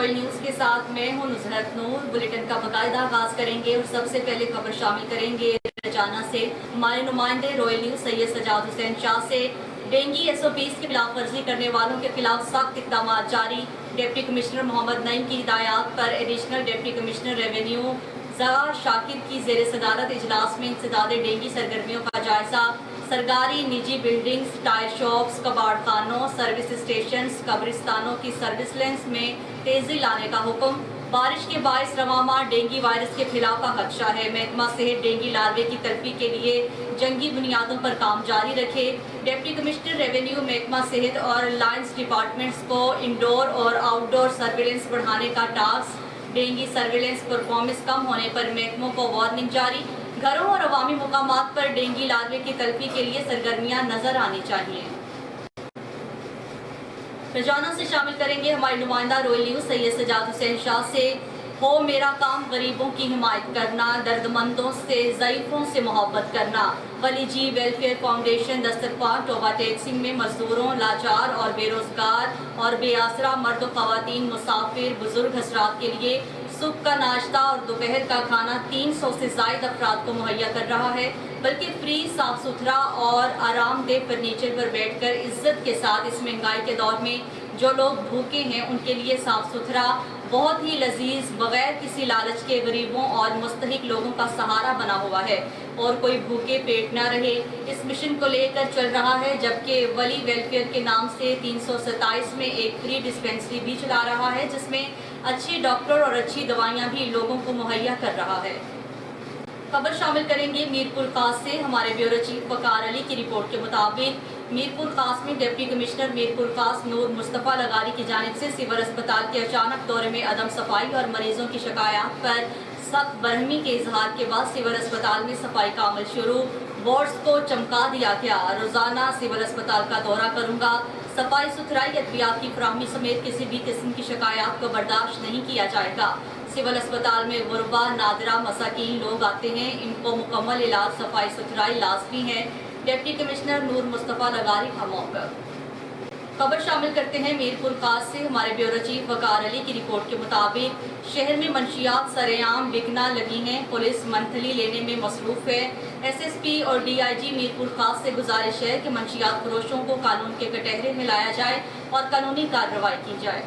Royal news کے ساتھ میں ہوں نصرت نور۔ بلیٹن کا باقاعدہ آغاز کریں گے اور سب سے پہلے خبر شامل کریں گے رجانہ سے۔ ہمارے نمائندے رائل نیوز سید سجاد حسین شاہ سے ڈینگی SOPs کی خلاف ورزی کرنے والوں کے خلاف سخت اقدامات جاری۔ ڈپٹی کمشنر محمد نعیم کی ہدایات پر additional deputy commissioner revenue Zahra Shakir کی زیر صدارت اجلاس میں انسداد ڈینگی سرگرمیوں کا جائزہ۔ سرکاری نجی بلڈنگز، ٹائر شاپس، کباڑ خانوں، سروس اسٹیشنز، قبرستانوں کی سرویلنس میں تیزی لانے کا حکم۔ بارش کے باعث رواں ماہ ڈینگی وائرس کے پھیلاؤ کا خدشہ ہے۔ محکمہ صحت ڈینگی لاروے کی تلفی کے لیے جنگی بنیادوں پر کام جاری رکھے۔ ڈپٹی کمشنر ریونیو محکمہ صحت اور لائنز ڈپارٹمنٹس کو انڈور اور آؤٹ ڈور سرویلنس بڑھانے کا ٹاسک۔ ڈینگی سرویلنس پرفارمنس کم ہونے پر محکموں کو وارننگ جاری۔ گھروں اور عوامی مقامات پر ڈینگی لاروے کی تلفی کے لیے سرگرمیاں نظر آنی چاہیے۔ رجانہ سے شامل کریں گے ہمارے نمائندہ رائل نیوز سید سجاد حسین شاہ سے۔ ہو میرا کام غریبوں کی حمایت کرنا، درد مندوں سے، ضعیفوں سے محبت کرنا۔ ولی جی ویلفیئر فاؤنڈیشن دسترخوان ٹوبہ ٹیکسنگ میں مزدوروں، لاچار اور بے روزگار اور بے آسرا مرد و خواتین، مسافر، بزرگ حضرات کے لیے صبح کا ناشتہ اور دوپہر کا کھانا 300 سے زائد افراد کو مہیا کر رہا ہے، بلکہ فری، صاف ستھرا اور آرام دہ فرنیچر پر بیٹھ کر عزت کے ساتھ اس مہنگائی کے دور میں جو لوگ بھوکے ہیں ان کے لیے صاف ستھرا، بہت ہی لذیذ، بغیر کسی لالچ کے غریبوں اور مستحق لوگوں کا سہارا بنا ہوا ہے اور کوئی بھوکے پیٹ نہ رہے، اس مشن کو لے کر چل رہا ہے۔ جبکہ ولی ویلفیئر کے نام سے 327 میں ایک فری ڈسپینسری بھی چلا رہا ہے جس میں اچھے ڈاکٹر اور اچھی دوائیاں بھی لوگوں کو مہیا کر رہا ہے۔ خبر شامل کریں گے میر پور خاص سے۔ ہمارے بیورو چیف وقار علی کی رپورٹ کے مطابق میر پور خاص میں ڈپٹی کمشنر میر پور خاص نور مصطفیٰ لغاری کی جانب سے سول اسپتال کے اچانک دورے میں عدم صفائی اور مریضوں کی شکایات پر سخت برہمی کے اظہار کے بعد سول اسپتال میں صفائی کا عمل شروع۔ بورڈز کو چمکا دیا گیا، روزانہ سول اسپتال کا دورہ کروں گا، صفائی ستھرائی، ادویات کی فراہمی سمیت کسی بھی قسم کی شکایات کو برداشت نہیں کیا جائے گا۔ سول اسپتال میں غربا، نادرہ، مساکین لوگ آتے ہیں، ان کو مکمل علاج، صفائی ستھرائی لازمی ہے۔ ڈپٹی کمشنر نور مصطفیٰ لغاری کا موقف۔ خبر شامل کرتے ہیں میر پور خاص سے۔ ہمارے بیورو چیف وقار علی کی رپورٹ کے مطابق شہر میں منشیات سرے عام بکنا لگی ہیں، پولیس منتھلی لینے میں مصروف ہے۔ SSP اور DIG میر پور خاص سے گزارش ہے کہ منشیات فروشوں کو قانون کے کٹہرے میں لایا جائے اور قانونی کارروائی کی جائے۔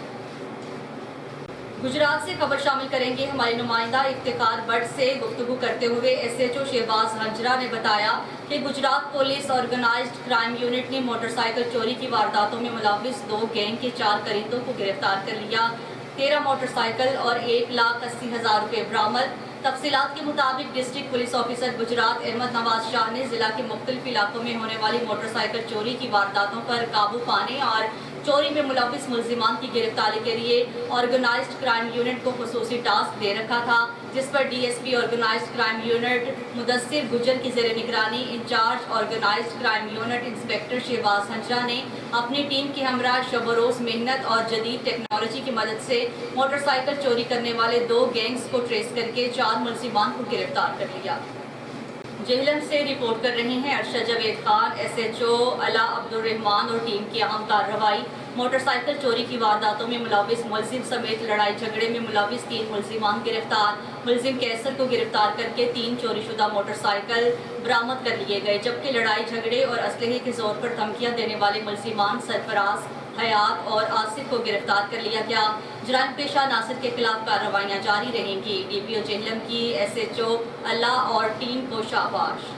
گجرات سے خبر شامل کریں گے ہمارے نمائندہ افتخار بٹ سے۔ گفتگو کرتے ہوئے SHO شہباز ہنجرا نے بتایا کہ Gujrat police organised crime unit نے موٹر سائیکل چوری کی وارداتوں میں ملوث 2 گینگ کے 4 کریتوں کو گرفتار کر لیا۔ 13 موٹر سائیکل اور 1,80,000 روپے برآمد۔ تفصیلات کے مطابق district police officer Gujrat Ahmad Nawaz Shah نے ضلع کے مختلف علاقوں میں ہونے والی موٹر سائیکل چوری کی وارداتوں پر قابو پانے اور چوری میں ملوث ملزمان کی گرفتاری کے لیے آرگنائزڈ کرائم یونٹ کو خصوصی ٹاسک دے رکھا تھا، جس پر DSP organised crime unit Mudassar Gujjar کی زیر نگرانی in charge organised crime unit inspector Shahbaz Hanjra نے اپنی ٹیم کے ہمراہ شب و روز محنت اور جدید ٹیکنالوجی کی مدد سے موٹر سائیکل چوری کرنے والے 2 گینگز کو ٹریس کر کے 4 ملزمان کو گرفتار کر لیا۔ جہلم سے رپورٹ کر رہے ہیں ارشد جاوید خان۔ SHO علا عبد الرحمان اور ٹیم کی اہم کارروائی۔ موٹر سائیکل چوری کی وارداتوں میں ملوث ملزم سمیت لڑائی جھگڑے میں ملوث 3 ملزمان گرفتار۔ ملزم کیسر کو گرفتار کر کے 3 چوری شدہ موٹر سائیکل برآمد کر لیے گئے، جبکہ لڑائی جھگڑے اور اسلحے کے زور پر دھمکیاں دینے والے ملزمان سرفراز، حیات اور آصف کو گرفتار کر لیا گیا۔ جرائم پیشہ عناصر کے خلاف کارروائیاں جاری رہیں گی۔ DPO جہلم کی SHO علا اور ٹیم کو شاباش۔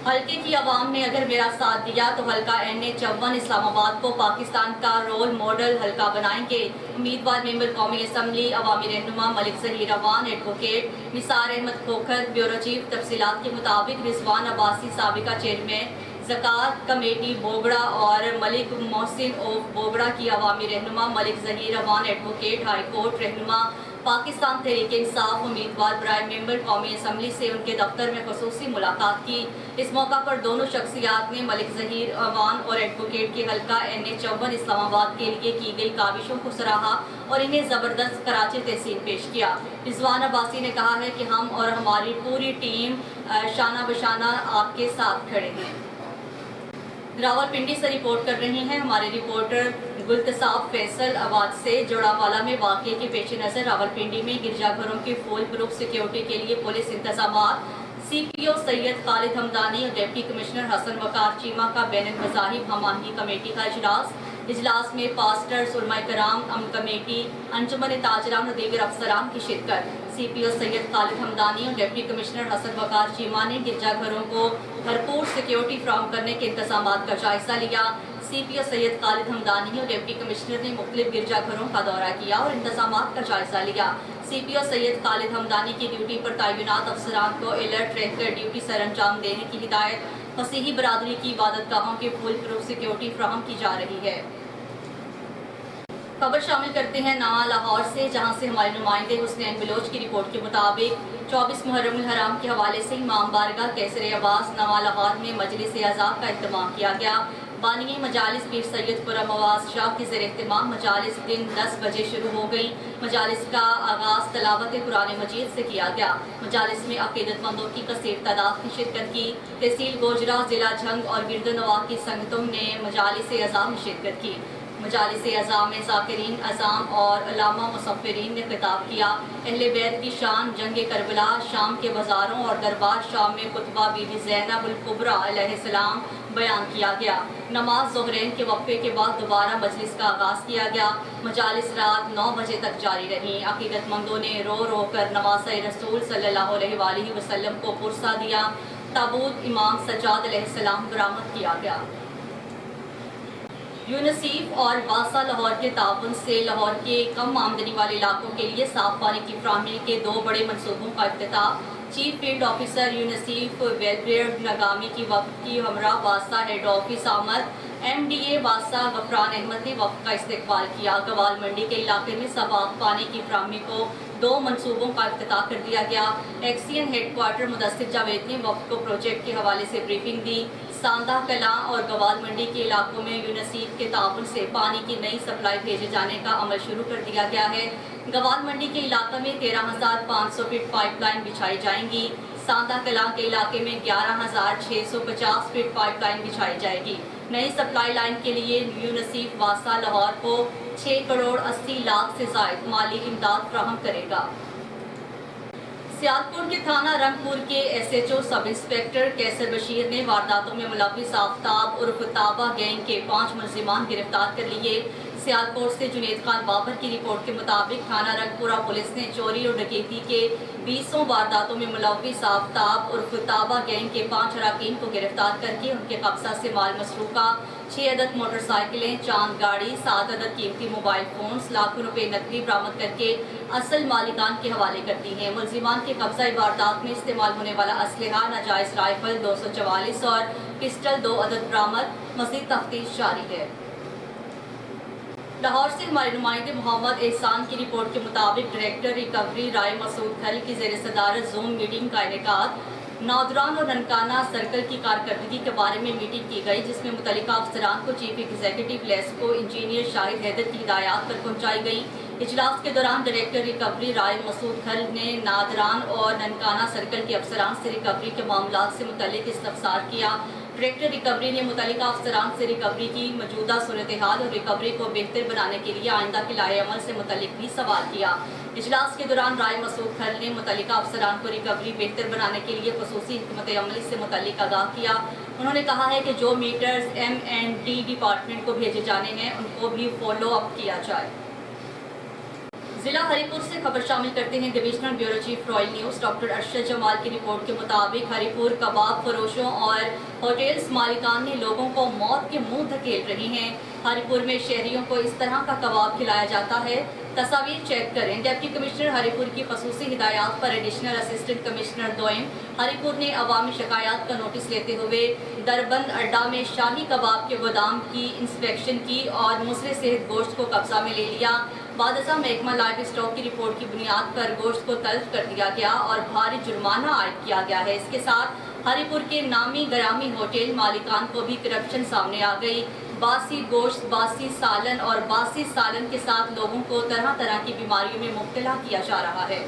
حلقے کی عوام نے اگر میرا ساتھ دیا تو حلقہ NA 54 اسلام آباد کو پاکستان کا رول ماڈل حلقہ بنائیں گے۔ امیدوار ممبر قومی اسمبلی عوامی رہنما ملک ظہیر اوان، ایڈوکیٹ نثار احمد کھوکھر۔ بیورو چیف تفصیلات کے مطابق رضوان عباسی سابقہ چیئرمین زکوٰۃ کمیٹی بوگڑا اور ملک محسن اوف بوگڑا کی عوامی رہنما Malik Zaheer Awan, advocate, high court رہنما پاکستان تحریک انصاف امیدوار برائے ممبر قومی اسمبلی سے ان کے دفتر میں خصوصی ملاقات کی۔ اس موقع پر دونوں شخصیات نے ملک ظہیر اوان اور ایڈوکیٹ کے حلقہ NA 54 اسلام آباد کے لیے کی گئی کاوشوں کو سراہا اور انہیں زبردست خراج تحسین پیش کیا۔ رضوان عباسی نے کہا ہے کہ ہم اور ہماری پوری ٹیم شانہ بشانہ آپ کے ساتھ کھڑے ہیں۔ راولپنڈی سے رپورٹ کر رہے ہیں ہمارے رپورٹر गुलतसाब फैसल आबाद से जोड़ावाला में वाक़े के पेश नज़र रावलपिंडी में गिरजाघरों की फुल प्रूफ सिक्योरिटी के लिए पुलिस इंतजामात। CPO सैयद खालिद हमदानी और डिप्टी कमिश्नर हसन वकार चीमा का बैनुल मज़ाहिब हम आहंगी कमेटी का इजलास में पास्टर्स, उलमाए कराम, अमन कमेटी, अंजुमन ताजरान और दीगर अफसरान की शिरकत। CPO सैयद खालिद हमदानी और डिप्टी कमिश्नर हसन वकार चीमा ने गिरजाघरों को भरपूर सिक्योरिटी फ्राहम करने के इंतजामात का जायजा लिया। CPO सैयद खालिद हमदानी और डिप्टी कमिश्नर ने मुख्तलिफ गिरजाघरों का दौरा किया और इंतजामात का जायजा लिया। CPO सैयद खालिद हमदानी की ड्यूटी पर तैनात अफसरान को अलर्ट रहकर ड्यूटी सर अंजाम देने की हिदायत। मसीही बरादरी की इबादत गाहों की फुल प्रूफ सिक्योरिटी फ्राहम की जा रही है। खबर शामिल करते हैं नवा लाहौर से, जहां से हमारे नुमाइंदे हुसनैन बलोच की रिपोर्ट के मुताबिक 24 मुहर्रमुल हराम के हवाले से इमाम बारगाह कैसर अब्बास नवा लाहौर में मजलिस अज़ा का इत्तमाम किया गया। बानी मजालिस पीर सैयद खुर्रम अवाज शाह के ज़ेर इत्तिमाम मजालिस दिन 10 बजे शुरू हो गई। मजालिस का आगाज़ तलावत कुरान मजीद से किया गया। मजालिस में अक़ीदतमंदों की कसीर तादाद ने शिरकत की। तहसील गोजरा, ज़िला झंग और गिरदनवा की संगतों ने मजालिस अज़ा में शिरकत की। मजालिस अज़ा में ज़ाकिरीन अज़ाम और अल्लामा मुसफ़िरीन ने खिताब किया। अहले बैत की शान, जंग करबला, शाम के बाज़ारों और दरबार शाम में खुतबा बीबी ज़ैनब अल कुबरा अलैहिस्सलाम बयान किया गया। नमाज ज़ोहरैन के वक्फे के बाद दोबारा मजलिस का आगाज़ किया गया। मजालिस रात 9 बजे तक जारी रही। अक़ीदतमंदों ने रो रो कर नवाज़ रसूल सल्लल्लाहु अलैहि वसल्लम को पुरसा दिया। ताबूत इमाम सज्जाद अलैहिस्सलाम बरामद किया गया। यूनिसेफ और वासा लाहौर के ताउन से लाहौर के कम आमदनी वाले इलाकों के लिए साफ पानी की फराहमी के 2 बड़े मनसूबों का इफ्तिताह। Chief field officer UNICEF welfare नगामी की वफ़द की हमरा वासा हेड ऑफिस आमद। MDA वासा गफरान अहमद ने वफ़द का इस्तकबाल किया। गवाल मंडी के इलाके में साफ पानी की फराहमी को 2 मनसूबों का इफ्तिताह कर दिया गया। एक्सियन हेड क्वार्टर मुदस्सिर जावेद ने वफ़द को प्रोजेक्ट के हवाले से ब्रीफिंग दी। सांदा कलां और गवाल मंडी के इलाकों में यूनिसेफ के ताउन से पानी की नई सप्लाई भेजे जाने का अमल शुरू कर दिया गया है। गवाल मंडी के इलाके में 13,500 फीट पाइपलाइन बिछाई जाएंगी। सांदा कलां के इलाके में 11,650 फीट पाइपलाइन बिछाई जाएगी। नई सप्लाई लाइन के लिए यूनिसेफ वासा लाहौर को 6 करोड़ 80 लाख से ज़ायद माली इमदाद फ्राहम करेगा। सियालकोट के थाना रंगपुर के SHO सब इंस्पेक्टर कैसर बशीर ने वारदातों में मुलव्विस आफ्ताब उर्फ ताबा गैंग के 5 मुलजिमान गिरफ्तार कर लिए। सियालकोट से जुनेद खान बाबर की रिपोर्ट के मुताबिक थाना रंगपुरा पुलिस ने चोरी और डकैती के 20 वारदातों में मुलव्विस आफ्ताब उर्फ ताबा गैंग के 5 अराकीन को गिरफ्तार करके उनके कब्जा से माल मसरूका 6 अदद मोटरसाइकिलें, चांद गाड़ी, 7 अदद कीमती मोबाइल फोन्स, लाखों रुपए नकदी बरामद करके असल मालिकान के हवाले कर दी हैं। मुलजिमान के कब्जा वारदात में इस्तेमाल होने वाला असलहा, नाजायज़ राइफल 244 और पिस्टल 2 अदद बरामद। मज़ीद तफ्तीश जारी है। लाहौर से हमारे नुमाइंदे मोहम्मद एहसान की रिपोर्ट के मुताबिक डायरेक्टर रिकवरी राय मसूद खल की ज़ेर सदारत जूम मीटिंग का इनेकाद। नौजवान और ननकाना सर्कल की कारकर्दगी के बारे में मीटिंग की गई, जिसमें मुतल्लिका अफसरान को chief executive LESCO engineer Shahid Haider की हिदायत पर पहुँचाई गई। इजलास के दौरान डायरेक्टर रिकवरी राय मसूद खल ने नादरान और ननकाना सर्कल के अफसरान से रिकवरी के मामला से मुतल्लिक इस्तफसार किया। डायरेक्टर रिकवरी ने मुतल्लिका अफसरान से रिकवरी की मौजूदा सूरत हाल और रिकवरी को बेहतर बनाने के लिए आइंदा के लाए अमल से मुतल्लिक भी सवाल किया। इजलास के दौरान राय मसूद खल ने मुतल्लिका अफसरान को रिकवरी बेहतर बनाने के लिए खुसूसी हिकमत अमली से मुतल्लिक आगाह किया। उन्होंने कहा है कि जो मीटर्स M&D डिपार्टमेंट को भेजे जाने हैं उनको भी फॉलो अप किया जाए। जिला हरिपुर से खबर शामिल करते हैं divisional bureau chief royal news doctor Arshad Jamal की रिपोर्ट के मुताबिक हरिपुर कबाब फरोशों और होटल्स मालिकान ने लोगों को मौत के मुंह धकेल रहे हैं। हरिपुर में शहरियों को इस तरह का कबाब खिलाया जाता है, तस्वीर चेक करें। डिप्टी कमिश्नर हरिपुर की खसूसी हिदायत पर एडिशनल असिस्टेंट कमिश्नर दोयम हरिपुर ने अवामी शिकायत का नोटिस लेते हुए दरबंद अड्डा में शाही कबाब के गोदाम की इंस्पेक्शन की और मुसरे सेहत गोश्त को कब्जा में ले लिया। बादशाह महकमा लाइव स्टॉक की रिपोर्ट की बुनियाद पर गोश्त को तल्फ कर दिया गया और भारी जुर्माना आयद किया गया है। इसके साथ हरिपुर के नामी गरामी होटल मालिकान को भी करप्शन सामने आ गई। बासी गोश्त, बासी सालन और बासी सालन के साथ लोगों को तरह तरह की बीमारियों में मुब्तला किया जा रहा है।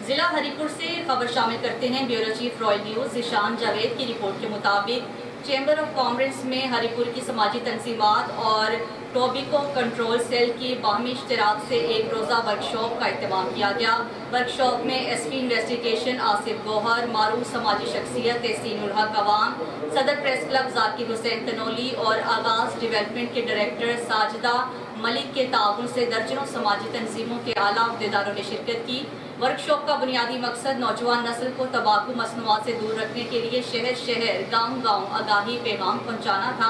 जिला हरिपुर से खबर शामिल करते हैं bureau chief royal news Zeeshan Javed की रिपोर्ट के मुताबिक चैम्बर ऑफ कॉमर्स में हरिपुर की समाजी तंजीमात और टोबिको कंट्रोल सेल की बाहमी इश्तराक से एक रोज़ा वर्कशॉप का इत्तेमाम किया गया। वर्कशॉप में एसपी इन्वेस्टिगेशन आसिफ गौहर, मारूफ समाजी शख्सियत तहसीन उल हक अवाम, सदर प्रेस क्लब जाकिर हुसैन तनोली और आगाज़ डेवलपमेंट के डायरेक्टर साजिदा मलिक के ताउन से दर्जनों समाजी तंजीमों के आला अहदेदारों ने शिरकत की। वर्कशॉप का बुनियादी मकसद नौजवान नस्ल को तंबाकू मसनूआत से दूर रखने के लिए शहर शहर गाँव गाँव आगाही पैगाम पहुँचाना था।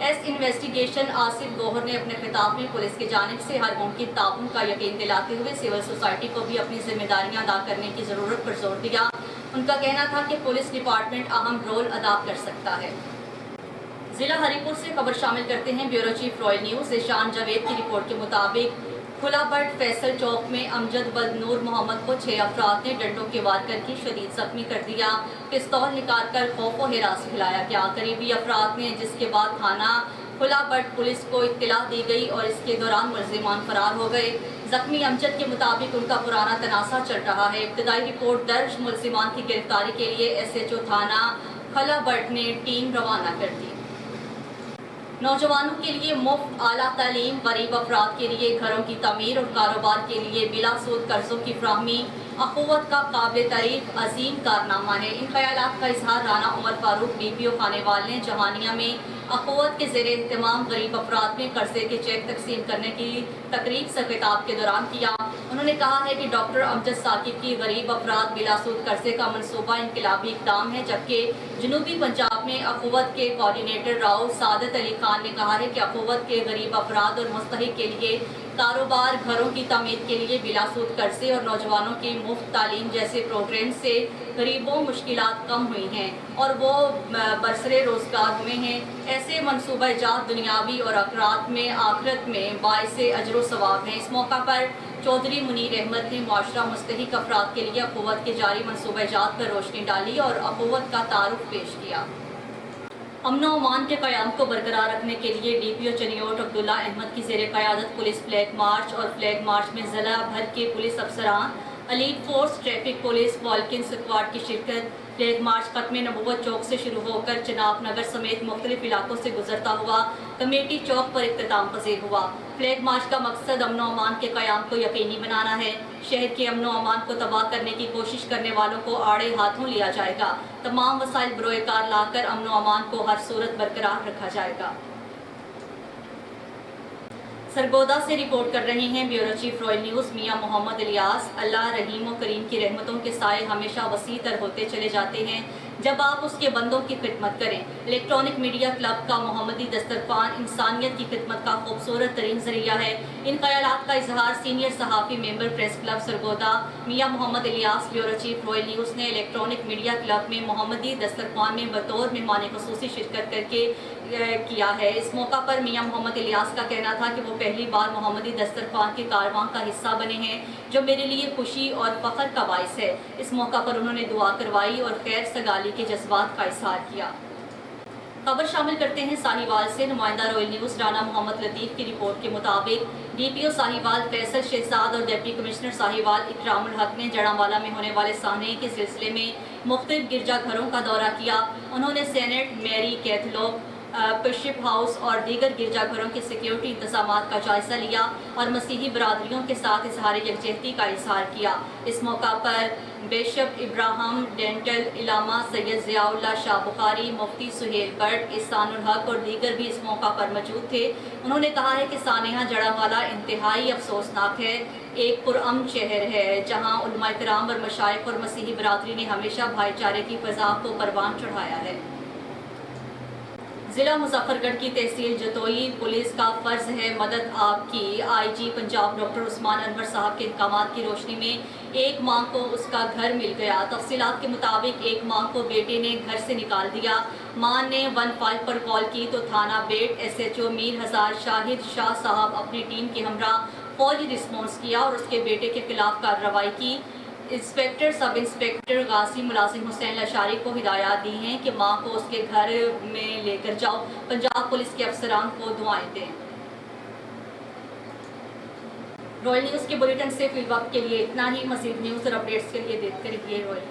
एस इन्वेस्टिगेशन आसिफ गौहर ने अपने खिताब में पुलिस की जानिब से हर मुमकिन ताउन का यकीन दिलाते हुए सिविल सोसाइटी को भी अपनी जिम्मेदारियां अदा करने की ज़रूरत पर जोर दिया। उनका कहना था कि पुलिस डिपार्टमेंट अहम रोल अदा कर सकता है। ज़िला हरिपुर से खबर शामिल करते हैं bureau chief royal news Ishan Javed की रिपोर्ट के मुताबिक खुलाबट फैसल चौक में अमजद बद नूर मोहम्मद को 6 अफराद ने डंडों के वार करके शदीद जख्मी कर दिया। पिस्तौल निकाल कर खौफ व हिरास फैलाया गया। करीबी अफराद ने, जिसके बाद थाना खुलाबट पुलिस को इत्तला दी गई और इसके दौरान मुलजिमान फरार हो गए। जख्मी अमजद के मुताबिक उनका पुराना तनासा चल रहा है। इब्तदाई रिपोर्ट दर्ज मुलजिमान की गिरफ्तारी के लिए SHO थाना खुलाबट ने टीम रवाना कर दी। नौजवानों के लिए मुफ्त आला तालीम, गरीब अफराद के लिए घरों की तमीर और कारोबार के लिए बिला सूद कर्जों की फ्राहमी अखुवत का काबिल तारीफ अजीम कारनामा है। इन ख्यालात का इजहार राना उमर फारूक DPO खानेवाल ने जहानिया में अखुवत के ज़ेरे एहतमाम गरीब अफराद में कर्जे के चेक तकसीम करने की तकरीब से खिताब के दौरान किया। उन्होंने कहा है कि डॉक्टर अमजद साकिब की गरीब अफराद बिलासूद कर्जे का मनसूबा इनकलाबी इक़दाम है, जबकि जनूबी पंजाब में अखुवत के कोऑर्डिनेटर राव सादत अली खान ने कहा है कि अखुवत के गरीब अफराद और मुस्तहिक के लिए कारोबार, घरों की तमीर के लिए बिलासूद कर्जे और नौजवानों की मुफ्त तालीम जैसे प्रोग्राम से गरीबों मुश्किलात कम हुई हैं और वो बरसरे रोज़गार हुए हैं। ऐसे मनसूबा इजात दुनियावी और आखिरत में बाइसे अजर व सवाब हैं। इस मौका पर चौधरी मुनीर अहमद ने मुआशरा मुस्तहिक अफराद के लिए अखुवत के जारी मनसूबा इजात पर रोशनी डाली और अखुवत का तारुफ पेश किया। अमन व अमान के क़याम को बरकरार रखने के लिए DPO चनियोट अब्दुल्ला अहमद की ज़ेर क़यादत पुलिस फ्लैग मार्च और फ्लैग मार्च में ज़िला भर के पुलिस अफसरान, एलीट फोर्स, ट्रैफिक पुलिस, वॉल्किन स्क्वाड की शिरकत। फ्लैग मार्च खत्म नबूवत चौक से शुरू होकर चनाब नगर समेत मुख्तलिफ इलाकों से गुजरता हुआ कमेटी चौक पर इख्तिताम पज़ीर हुआ। फ्लैग मार्च का मकसद अमन व अमान के क़याम को यकीनी बनाना है। शहर के अमन व अमान को तबाह करने की कोशिश करने वालों को आड़े हाथों लिया जाएगा। तमाम वसाइल बरोए कार लाकर अमन व अमान को हर सूरत बरकरार रखा जाएगा। सरगोदा से रिपोर्ट कर रहे हैं ब्यूरो चीफ रॉयल न्यूज़ मियां मोहम्मद इलियास। अल्लाह रहीम व करीम की रहमतों के साए हमेशा वसी तर होते चले जाते हैं जब आप उसके बंदों की खिदमत करें। इलेक्ट्रॉनिक मीडिया क्लब का मोहम्मदी दस्तरखान इंसानियत की खिदमत का खूबसूरत तरीन जरिया है। इन ख्यालात का इजहार सीनियर सहाफ़ी member press club Sargodha Mian Muhammad Ilyas bureau chief royal news ने इलेक्ट्रॉनिक मीडिया क्लब में मोहम्मदी दस्तरखान में बतौर मेहमान ख़ुसूसी शिरकत करके किया है। इस मौका पर मियां मोहम्मद इलियास का कहना था कि वो पहली बार मोहम्मदी दस्तरखान के कारवां का हिस्सा बने हैं, जो मेरे लिए खुशी और फ़ख्र का बाइस है। इस मौका पर उन्होंने दुआ करवाई और खैर सगाली के जज्बात का इज़हार किया। खबर शामिल करते हैं साहिवाल से। नुमाइंदा रॉयल न्यूज़ राना मोहम्मद लतीफ़ की रिपोर्ट के मुताबिक DPO साहिवाल फैसल शहजाद और डिप्टी कमिश्नर साहिवाल इकरामुल हक ने जड़ांवाला में होने वाले साहने के सिलसिले में मुख्तलिफ गिरजाघरों का दौरा किया। उन्होंने सेनेट, मैरी कैथलोक, बिशप हाउस और दीगर गिरजाघरों के सिक्योरिटी इंतजामात का जायजा लिया और मसीही बरादरियों के साथ इजहार यकजहती का इजहार किया। इस मौका पर बिशप इब्राहिम डेंटल, इलामा सैयद ज़ियाउल्लाह शाह बुखारी, मुफ्ती सुहेल बट, इहसानुल हक और दीगर भी इस मौका पर मौजूद थे। उन्होंने कहा है कि सानेहा जड़ांवाला इंतहाई अफसोसनाक है। एक पुरअमन शहर है जहाँ उलमाए किराम और मशाइख और मसीही बरादरी ने हमेशा भाईचारे की फ़ज़ा को परवान चढ़ाया है। ज़िला मुजफ्फरगढ़ की तहसील जतोई पुलिस का फ़र्ज़ है मदद आपकी। IG पंजाब डॉक्टर उस्मान अनवर साहब के अहकामात की रोशनी में एक मां को उसका घर मिल गया। तफसीलात के मुताबिक एक मां को बेटे ने घर से निकाल दिया। मां ने 15 पर कॉल की तो थाना बेट SHO मीर हज़ार शाहिद शाह साहब अपनी टीम के हमरा फौरी रिस्पॉन्स किया और उसके बेटे के खिलाफ कार्रवाई की। इंस्पेक्टर सब इंस्पेक्टर गाजी मुलाजिम हुसैन लशारी को हिदायत दी हैं कि मां को उसके घर में लेकर जाओ। पंजाब पुलिस के अफसरान को दुआएं दें। रॉयल न्यूज़ के बुलेटिन से फिल वक्त के लिए इतना ही। मज़ीद न्यूज़ और अपडेट्स के लिए देखते रहिए रॉयल।